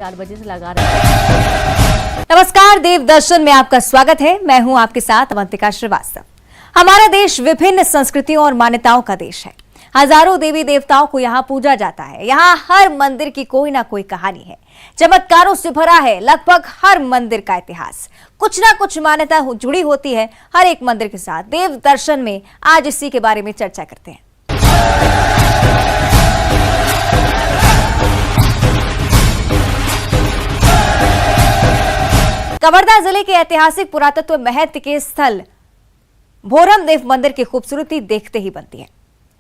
4 बजे से लगा रहे हैं। नमस्कार, देव दर्शन में आपका स्वागत है। मैं हूं आपके साथ अवंतिका श्रीवास्तव। हमारा देश विभिन्न संस्कृतियों और मान्यताओं का देश है। हजारों देवी देवताओं को यहाँ पूजा जाता है। यहाँ हर मंदिर की कोई ना कोई कहानी है, चमत्कारों से भरा है लगभग हर मंदिर का इतिहास। कुछ ना कुछ मान्यता जुड़ी होती है हर एक मंदिर के साथ। देव दर्शन में आज इसी के बारे में चर्चा करते हैं। कवर्धा जिले के ऐतिहासिक पुरातत्व महत्व के स्थल भोरम देव मंदिर की खूबसूरती देखते ही बनती है।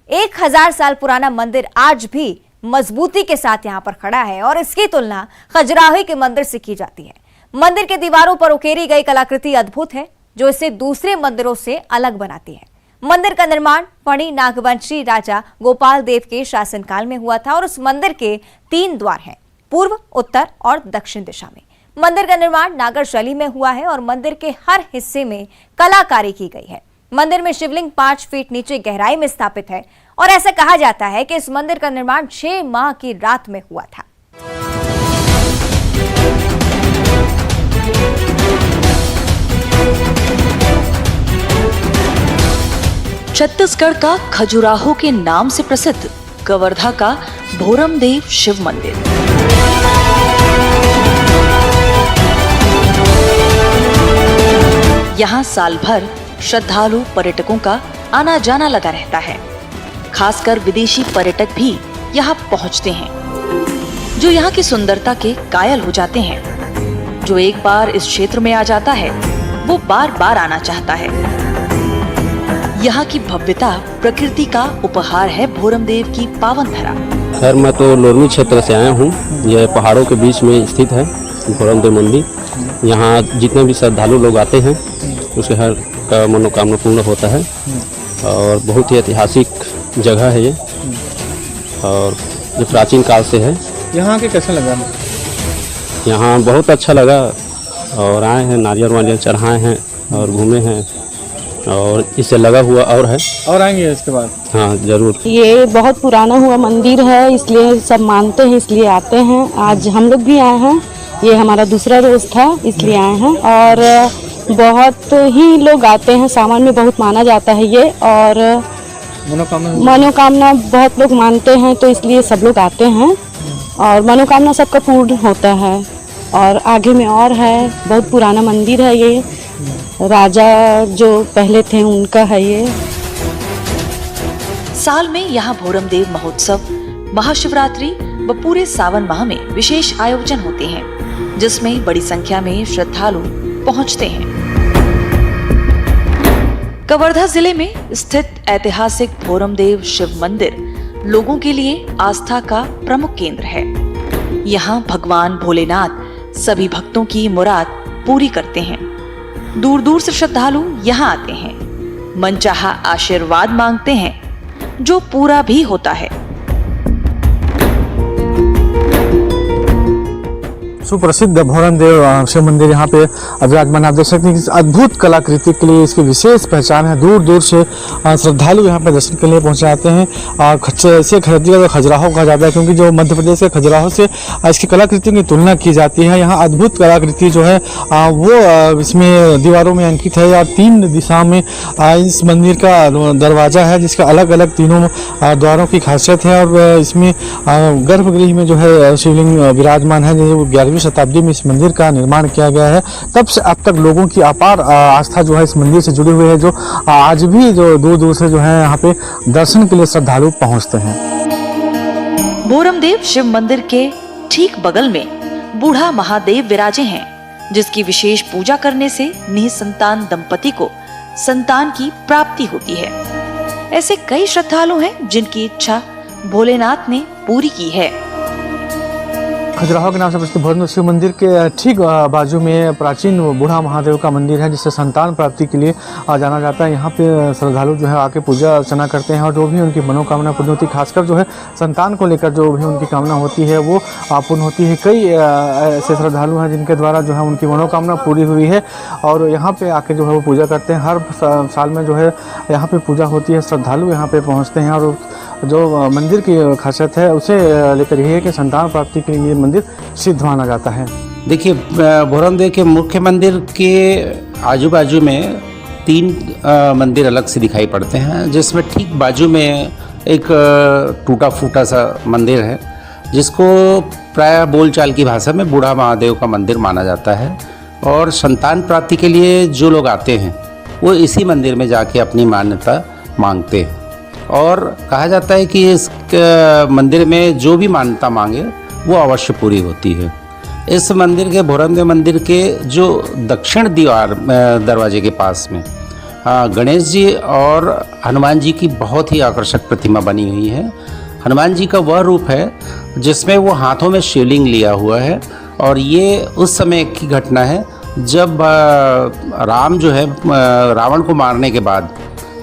1000 साल पुराना मंदिर आज भी मजबूती के साथ यहाँ पर खड़ा है और इसकी तुलना खजुराहो के मंदिर से की जाती है। मंदिर के दीवारों पर उकेरी गई कलाकृति अद्भुत है, जो इसे दूसरे मंदिरों से अलग बनाती है। मंदिर का निर्माण फणी नागवंशी राजा गोपाल देव के शासनकाल में हुआ था और उस मंदिर के 3 द्वार हैं, पूर्व, उत्तर और दक्षिण दिशा में। मंदिर का निर्माण नागर शैली में हुआ है और मंदिर के हर हिस्से में कलाकारी की गई है। मंदिर में शिवलिंग 5 फीट नीचे गहराई में स्थापित है और ऐसा कहा जाता है कि इस मंदिर का निर्माण 6 माह की रात में हुआ था। छत्तीसगढ़ का खजुराहो के नाम से प्रसिद्ध कवर्धा का भोरम देव शिव मंदिर। यहाँ साल भर श्रद्धालु पर्यटकों का आना जाना लगा रहता है। खासकर विदेशी पर्यटक भी यहाँ पहुँचते हैं, जो यहाँ की सुंदरता के कायल हो जाते हैं। जो एक बार इस क्षेत्र में आ जाता है वो बार बार आना चाहता है। यहाँ की भव्यता प्रकृति का उपहार है। भोरम देव की पावन धरा। खैर, मैं तो लोरमी क्षेत्र से आया हूँ। यह पहाड़ों के बीच में स्थित है भोरम देव मंदिर। यहाँ जितने भी श्रद्धालु लोग आते हैं उसके हर का मनोकामना पूर्ण होता है और बहुत ही ऐतिहासिक जगह है ये और ये प्राचीन काल से है। यहाँ के कैसा लगा? यहाँ बहुत अच्छा लगा और आए हैं, नारियल वारियल चढ़ाए हैं और घूमे हैं और इससे लगा हुआ और है और आएंगे इसके बाद। हाँ जरूर। ये बहुत पुराना हुआ मंदिर है, इसलिए सब मानते हैं, इसलिए आते हैं। आज हम लोग भी आए हैं, ये हमारा दूसरा रोज था इसलिए आए हैं और बहुत ही लोग आते हैं। सावन में बहुत माना जाता है ये और मनोकामना बहुत लोग मानते हैं, तो इसलिए सब लोग आते हैं और मनोकामना सबका पूर्ण होता है। और आगे में और है, बहुत पुराना मंदिर है ये, राजा जो पहले थे उनका है ये। साल में यहाँ भोरम देव महोत्सव, महाशिवरात्रि व पूरे सावन माह में विशेष आयोजन होते हैं, जिसमें बड़ी संख्या में श्रद्धालु पहुंचते हैं। कवर्धा जिले में स्थित ऐतिहासिक भोरम देव शिव मंदिर लोगों के लिए आस्था का प्रमुख केंद्र है। यहाँ भगवान भोलेनाथ सभी भक्तों की मुराद पूरी करते हैं। दूर दूर से श्रद्धालु यहाँ आते हैं, मनचाहा आशीर्वाद मांगते हैं, जो पूरा भी होता है। सुप्रसिद्ध भोरम देव शिव मंदिर यहाँ पे विराजमान। आप देख सकते हैं कि इस अद्भुत कलाकृति के लिए इसकी विशेष पहचान है। दूर दूर से श्रद्धालु यहाँ पे दर्शन के लिए पहुँच जाते हैं। इसे खजुराहो कहा जाता है, क्योंकि जो मध्य प्रदेश के खजुराहो से इसकी कलाकृति की तुलना की जाती है। यहाँ अद्भुत कलाकृति जो है वो इसमें दीवारों में अंकित है और 3 दिशा में इस मंदिर का दरवाजा है, जिसका अलग अलग तीनों द्वारों की खासियत है। और इसमें गर्भगृह में जो है शिवलिंग विराजमान है। जो 11वीं शताब्दी में इस मंदिर का निर्माण किया गया है, तब से अब तक लोगों की अपार आस्था जो है इस मंदिर से जुड़ी हुई है, जो आज भी जो दूर दूर से जो है यहाँ पे दर्शन के लिए श्रद्धालु पहुँचते हैं। भोरम देव शिव मंदिर के ठीक बगल में बूढ़ा महादेव विराजे हैं, जिसकी विशेष पूजा करने से निसंतान दंपति को संतान की प्राप्ति होती है। ऐसे कई श्रद्धालु हैं जिनकी इच्छा भोलेनाथ ने पूरी की है। खजुराहो के नाम से प्रसिद्ध भोरम देव शिव मंदिर के ठीक बाजू में प्राचीन बूढ़ा महादेव का मंदिर है, जिससे संतान प्राप्ति के लिए जाना जाता है। यहाँ पे श्रद्धालु जो है आके पूजा अर्चना करते हैं और जो भी उनकी मनोकामना पूर्ण होती है, खासकर जो है संतान को लेकर जो भी उनकी कामना होती है वो पूर्ण होती है। कई ऐसे श्रद्धालु हैं जिनके द्वारा जो है उनकी मनोकामना पूरी हुई है और यहाँ पे आके जो है वो पूजा करते हैं। हर साल में जो है यहाँ पे पूजा होती है, श्रद्धालु यहाँ पे पहुँचते हैं और जो मंदिर की खासियत है उसे लेकर यही है कि संतान प्राप्ति के लिए मंदिर सिद्ध माना जाता है। देखिए, भोरमदेव के मुख्य मंदिर के आजू बाजू में 3 मंदिर अलग से दिखाई पड़ते हैं, जिसमें ठीक बाजू में एक टूटा फूटा सा मंदिर है, जिसको प्राय बोलचाल की भाषा में बूढ़ा महादेव का मंदिर माना जाता है। और संतान प्राप्ति के लिए जो लोग आते हैं वो इसी मंदिर में जाके अपनी मान्यता मांगते हैं, और कहा जाता है कि इस मंदिर में जो भी मान्यता मांगे वो अवश्य पूरी होती है। इस मंदिर के, भोरमदेव मंदिर के जो दक्षिण दरवाजे के पास में गणेश जी और हनुमान जी की बहुत ही आकर्षक प्रतिमा बनी हुई है। हनुमान जी का वह रूप है जिसमें वो हाथों में शिवलिंग लिया हुआ है, और ये उस समय की घटना है जब राम जो है रावण को मारने के बाद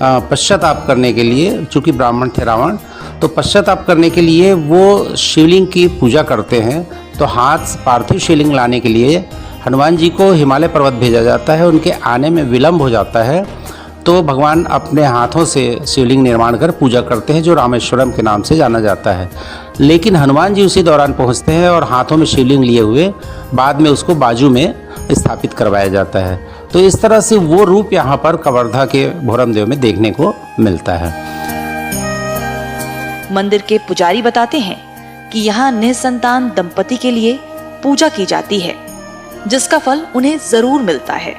पश्चाताप करने के लिए, चूँकि ब्राह्मण थे रावण, तो पश्चाताप करने के लिए वो शिवलिंग की पूजा करते हैं। तो हाथ पार्थिव शिवलिंग लाने के लिए हनुमान जी को हिमालय पर्वत भेजा जाता है, उनके आने में विलम्ब हो जाता है, तो भगवान अपने हाथों से शिवलिंग निर्माण कर पूजा करते हैं, जो रामेश्वरम के नाम से जाना जाता है। लेकिन हनुमान जी उसी दौरान पहुंचते हैं और हाथों में शिवलिंग लिए हुए बाद में उसको बाजू में स्थापित करवाया जाता है। तो इस तरह से वो रूप यहाँ पर कवर्धा के भोरमदेव में देखने को मिलता है। मंदिर के पुजारी बताते हैं कि यहाँ निसंतान दंपति के लिए पूजा की जाती है, जिसका फल उन्हें जरूर मिलता है।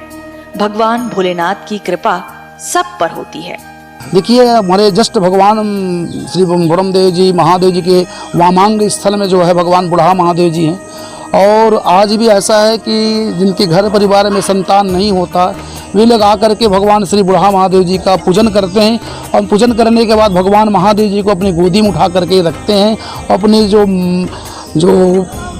भगवान भोलेनाथ की कृपा सब पर होती है। देखिए, हमारे जस्ट भगवान श्री भोरमदेव जी महादेव जी के वामांग स्थल में जो है भगवान बुढ़ा महादेव जी हैं, और आज भी ऐसा है कि जिनके घर परिवार में संतान नहीं होता वे लोग आकर के भगवान श्री बुढ़ा महादेव जी का पूजन करते हैं, और पूजन करने के बाद भगवान महादेव जी को अपनी गोदी में उठा करके रखते हैं। अपनी जो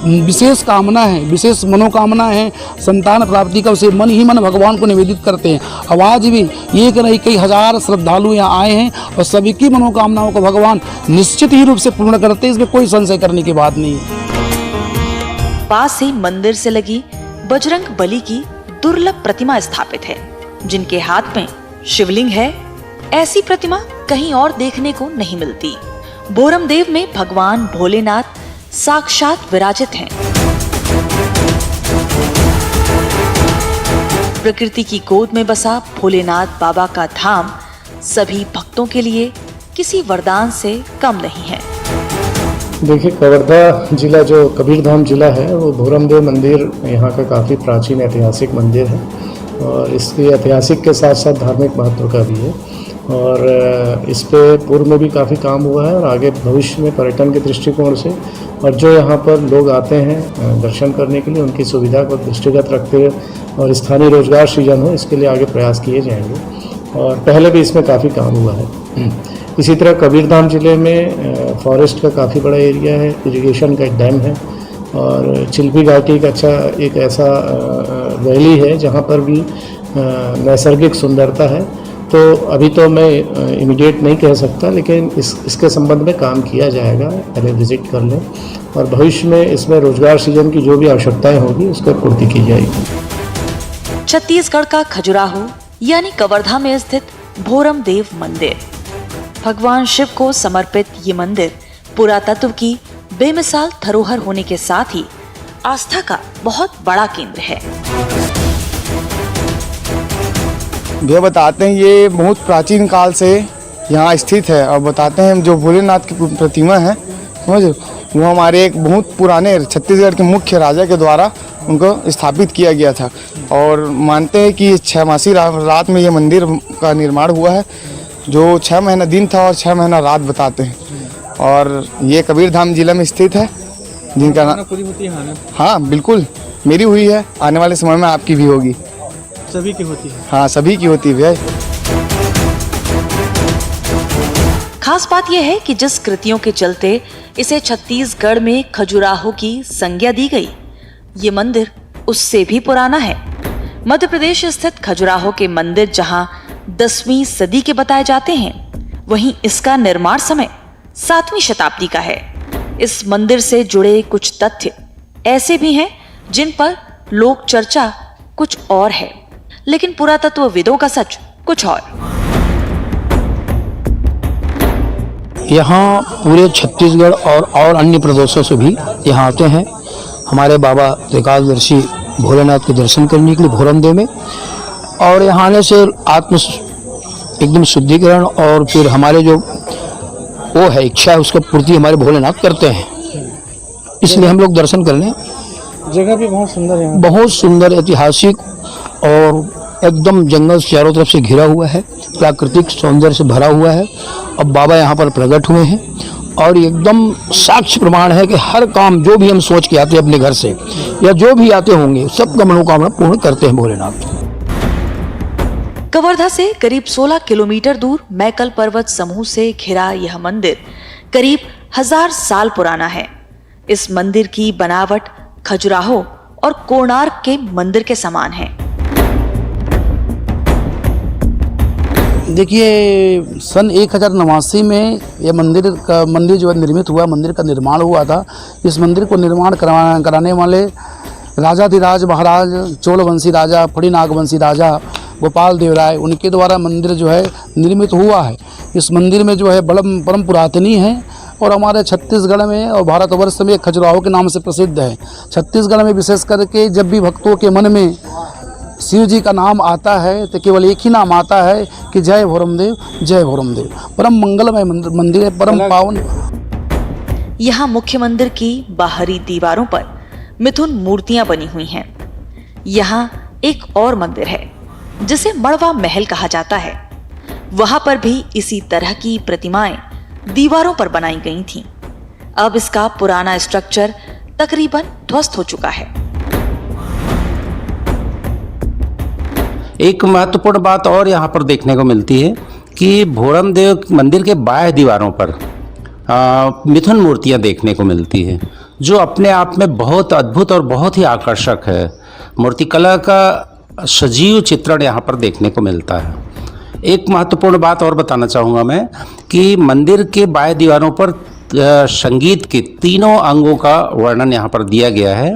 विशेष कामना है, विशेष मनोकामना है संतान प्राप्ति का, उसे मन ही मन भगवान को निवेदित करते हैं। अब आज भी एक नहीं कई हजार श्रद्धालु यहाँ आए हैं, और सभी की मनोकामनाओं को भगवान निश्चित ही रूप से पूर्ण करते हैं, इसमें कोई संशय करने की बात नहीं है। पास ही मंदिर से लगी बजरंग बली की दुर्लभ प्रतिमा स्थापित है, जिनके हाथ में शिवलिंग है। ऐसी प्रतिमा कहीं और देखने को नहीं मिलती। भोरमदेव में भगवान भोलेनाथ साक्षात विराजित हैं। प्रकृति की गोद में बसा भोलेनाथ बाबा का धाम सभी भक्तों के लिए किसी वरदान से कम नहीं है। देखिए, कवर्धा जिला जो कबीरधाम जिला है वो भोरमदेव मंदिर यहाँ का काफ़ी प्राचीन ऐतिहासिक मंदिर है, और इसके ऐतिहासिक के साथ साथ धार्मिक महत्व का भी है, और इस पे पूर्व में भी काफ़ी काम हुआ है, और आगे भविष्य में पर्यटन के दृष्टिकोण से और जो यहाँ पर लोग आते हैं दर्शन करने के लिए उनकी सुविधा को दृष्टिगत रखते हुए और स्थानीय रोजगार सृजन हो, इसके लिए आगे प्रयास किए जाएंगे, और पहले भी इसमें काफ़ी काम हुआ है। इसी तरह कबीरधाम जिले में फॉरेस्ट का काफ़ी बड़ा एरिया है, इरिगेशन का एक डैम है, और चिल्पी घाटी का अच्छा एक ऐसा वैली है जहाँ पर भी नैसर्गिक सुंदरता है। तो अभी तो मैं इमीडिएट नहीं कह सकता, लेकिन इसके संबंध में काम किया जाएगा, पहले विजिट कर लें, और भविष्य में इसमें रोजगार सृजन की जो भी आवश्यकताएं होगी उसकी पूर्ति की जाएगी। छत्तीसगढ़ का खजुराहो यानी कवर्धा में स्थित भोरमदेव मंदिर, भगवान शिव को समर्पित ये मंदिर पुरातत्व की बेमिसाल धरोहर होने के साथ ही आस्था का बहुत बड़ा केंद्र है। भैया बताते हैं ये बहुत प्राचीन काल से यहाँ स्थित है, और बताते हैं जो भोलेनाथ की प्रतिमा है समझ, वो हमारे एक बहुत पुराने छत्तीसगढ़ के मुख्य राजा के द्वारा उनको स्थापित किया गया था, और मानते हैं कि 6 मासी रात में ये मंदिर का निर्माण हुआ है, जो 6 महीना दिन था और 6 महीना रात बताते हैं, और ये कबीरधाम जिला में स्थित है, जिनका नाम पूरी होती है। हाँ बिल्कुल, मेरी हुई है, आने वाले समय में आपकी भी होगी। सभी की होती है? हाँ सभी की होती है। खास बात यह है कि जिस कृतियों के चलते इसे छत्तीसगढ़ में खजुराहो की संज्ञा दी गई, ये मंदिर उससे भी पुराना है। मध्य प्रदेश स्थित खजुराहो के मंदिर जहां 10वीं सदी के बताए जाते हैं, वहीं इसका निर्माण समय 7वीं शताब्दी का है। इस मंदिर से जुड़े कुछ तथ्य ऐसे भी हैं जिन पर लोक चर्चा कुछ और है, लेकिन पुरातत्वविदों का सच कुछ और। यहाँ पूरे छत्तीसगढ़ और अन्य प्रदेशों से भी यहाँ आते हैं हमारे बाबा त्रिकालदर्शी भोलेनाथ के दर्शन करने के लिए भोरमदेव में। और यहाँ आने से आत्म एकदम शुद्धिकरण और फिर हमारे जो वो है इच्छा है उसका पूर्ति हमारे भोलेनाथ करते हैं, इसलिए हम लोग दर्शन करने। जगह भी बहुत सुंदर है, बहुत सुंदर ऐतिहासिक और एकदम जंगल चारों तरफ से घिरा हुआ है, प्राकृतिक सौंदर्य से भरा हुआ है। अब बाबा यहाँ पर प्रकट हुए हैं और एकदम साक्ष्य प्रमाण है कि हर काम जो भी हम सोच के आते हैं अपने घर से या जो भी आते होंगे सबका मनोकामना पूर्ण करते हैं भोलेनाथ। कवर्धा से करीब 16 किलोमीटर दूर मैकल पर्वत समूह से घिरा यह मंदिर करीब 1000 साल पुराना है। इस मंदिर की बनावट खजुराहो और कोणार्क के मंदिर के समान है। देखिए सन 1089 में यह मंदिर जो है निर्मित हुआ, मंदिर का निर्माण हुआ था। इस मंदिर को निर्माण कराने वाले राजाधिराज महाराज चोलवंशी राजा फणिनागवंशी राजा गोपाल देव राय, उनके द्वारा मंदिर जो है निर्मित हुआ है। इस मंदिर में जो है परम पुरातनी है और हमारे छत्तीसगढ़ में और भारतवर्ष में खजुराहो के नाम से प्रसिद्ध है। छत्तीसगढ़ में विशेष करके जब भी भक्तों के मन में शिव जी का नाम आता है तो केवल एक ही नाम आता है कि जय भोरमदेव, जय भोरमदेव। परम मंगलमय मंदिर है, परम पावन। यहाँ मुख्य मंदिर की बाहरी दीवारों पर मिथुन मूर्तियां बनी हुई हैं। यहाँ एक और मंदिर है जिसे मड़वा महल कहा जाता है। वहां पर भी इसी तरह की प्रतिमाएं दीवारों पर बनाई गई थीं। अब इसका पुराना स्ट्रक्चर तकरीबन ध्वस्त हो चुका है। एक महत्वपूर्ण बात और यहाँ पर देखने को मिलती है कि भोरमदेव मंदिर के बाह्य दीवारों पर मिथुन मूर्तियाँ देखने को मिलती है, जो अपने आप में बहुत अद्भुत और बहुत ही आकर्षक है। मूर्तिकला का सजीव चित्रण यहाँ पर देखने को मिलता है। एक महत्वपूर्ण बात और बताना चाहूँगा मैं कि मंदिर के बाह्य दीवारों पर संगीत के तीनों अंगों का वर्णन यहाँ पर दिया गया है।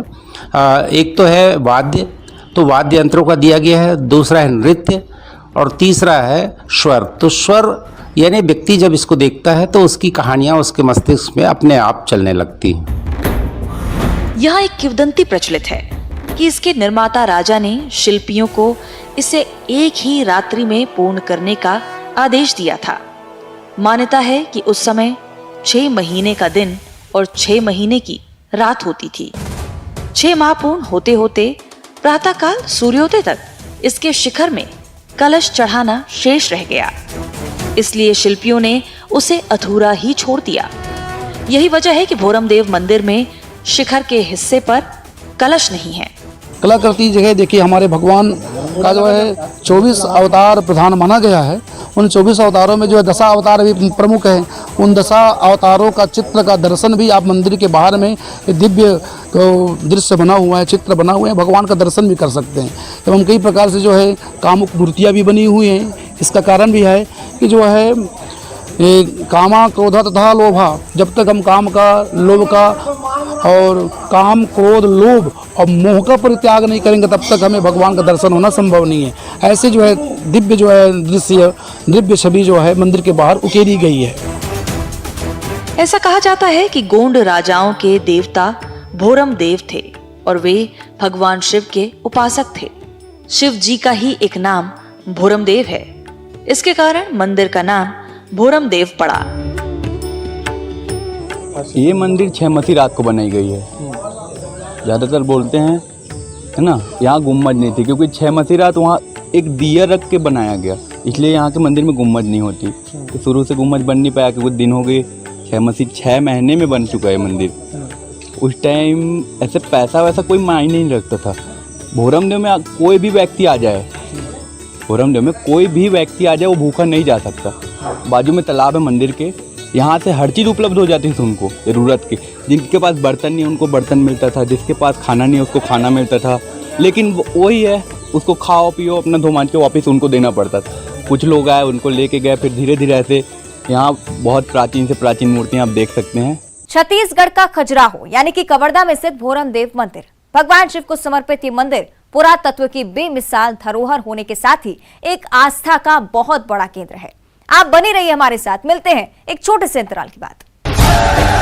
एक तो है वाद्य, तो वाद्य यंत्रों का दिया गया है। दूसरा है नृत्य और तीसरा है स्वर। तो स्वर यानी व्यक्ति जब इसको देखता है तो उसकी कहानियाँ उसके मस्तिष्क में अपने आप चलने लगती हैं। यहाँ एक किंवदंती प्रचलित है कि इसके निर्माता राजा ने शिल्पियों को इसे एक ही रात्रि में पूर्ण करने का आदेश दिया था। मान्यता है कि उस समय 6 महीने का दिन और 6 महीने की रात होती थी। 6 माह पूर्ण होते होते प्रातःकाल सूर्योदय तक इसके शिखर में कलश चढ़ाना शेष रह गया, इसलिए शिल्पियों ने उसे अधूरा ही छोड़ दिया। यही वजह है कि भोरमदेव मंदिर में शिखर के हिस्से पर कलश नहीं है। कलाकृति जगह देखिए, हमारे भगवान का जो है 24 अवतार प्रधान माना गया है। उन 24 अवतारों में जो है 10 अवतार भी प्रमुख हैं। उन 10 अवतारों का चित्र का दर्शन भी आप मंदिर के बाहर में दिव्य दृश्य बना हुआ है, चित्र बना हुआ है, भगवान का दर्शन भी कर सकते हैं। एवं कई प्रकार से जो है कामुक मूर्तियाँ भी बनी हुई हैं। इसका कारण भी है कि जो है कामा क्रोधा तथा लोभा, जब तक हम काम का, लोभ का और काम क्रोध लोभ और मोह का परित्याग नहीं करेंगे तब तक हमें भगवान का दर्शन होना संभव नहीं है। ऐसे जो है दिव्य जो है दृश्य, दिव्य छवि जो है मंदिर के बाहर उकेरी गई है। ऐसा कहा जाता है कि गोंड राजाओं के देवता भोरमदेव थे और वे भगवान शिव के उपासक थे। शिव जी का ही एक नाम भोरमदेव है। इसके कारण मंदिर का नाम भोरमदेव पड़ा। ये मंदिर छहमती रात को बनाई गई है। ज़्यादातर बोलते हैं, है ना, यहाँ गुम्बद नहीं थी क्योंकि छहमती रात वहाँ एक दिया रख के बनाया गया, इसलिए यहाँ के मंदिर में गुम्बद नहीं होती। तो शुरू से गुम्बद बन नहीं पाया क्योंकि कुछ दिन हो गए। 6 महीने में बन चुका है मंदिर। उस टाइम ऐसे पैसा वैसा कोई मायने नहीं रखता था। भोरमदेव में कोई भी व्यक्ति आ जाए, भोरमदेव में कोई भी व्यक्ति आ जाए वो भूखा नहीं जा सकता। बाजू में तालाब है मंदिर के, यहाँ से हर चीज़ उपलब्ध हो जाती थी उनको ज़रूरत की। जिनके पास बर्तन नहीं उनको बर्तन मिलता था, जिसके पास खाना नहीं उसको खाना मिलता था। लेकिन वही है, उसको खाओ पियो अपना धो मान के वापस उनको देना पड़ता था। कुछ लोग आए उनको लेके गए, फिर धीरे धीरे ऐसे यहाँ बहुत प्राचीन से प्राचीन मूर्तियाँ आप देख सकते हैं। छत्तीसगढ़ का खजुराहो यानी कि कवर्धा में स्थित भोरमदेव मंदिर, भगवान शिव को समर्पित ये मंदिर पुरातत्व की बेमिसाल धरोहर होने के साथ ही एक आस्था का बहुत बड़ा केंद्र है। आप बने रहिए हमारे साथ। मिलते हैं एक छोटे से अंतराल के बाद।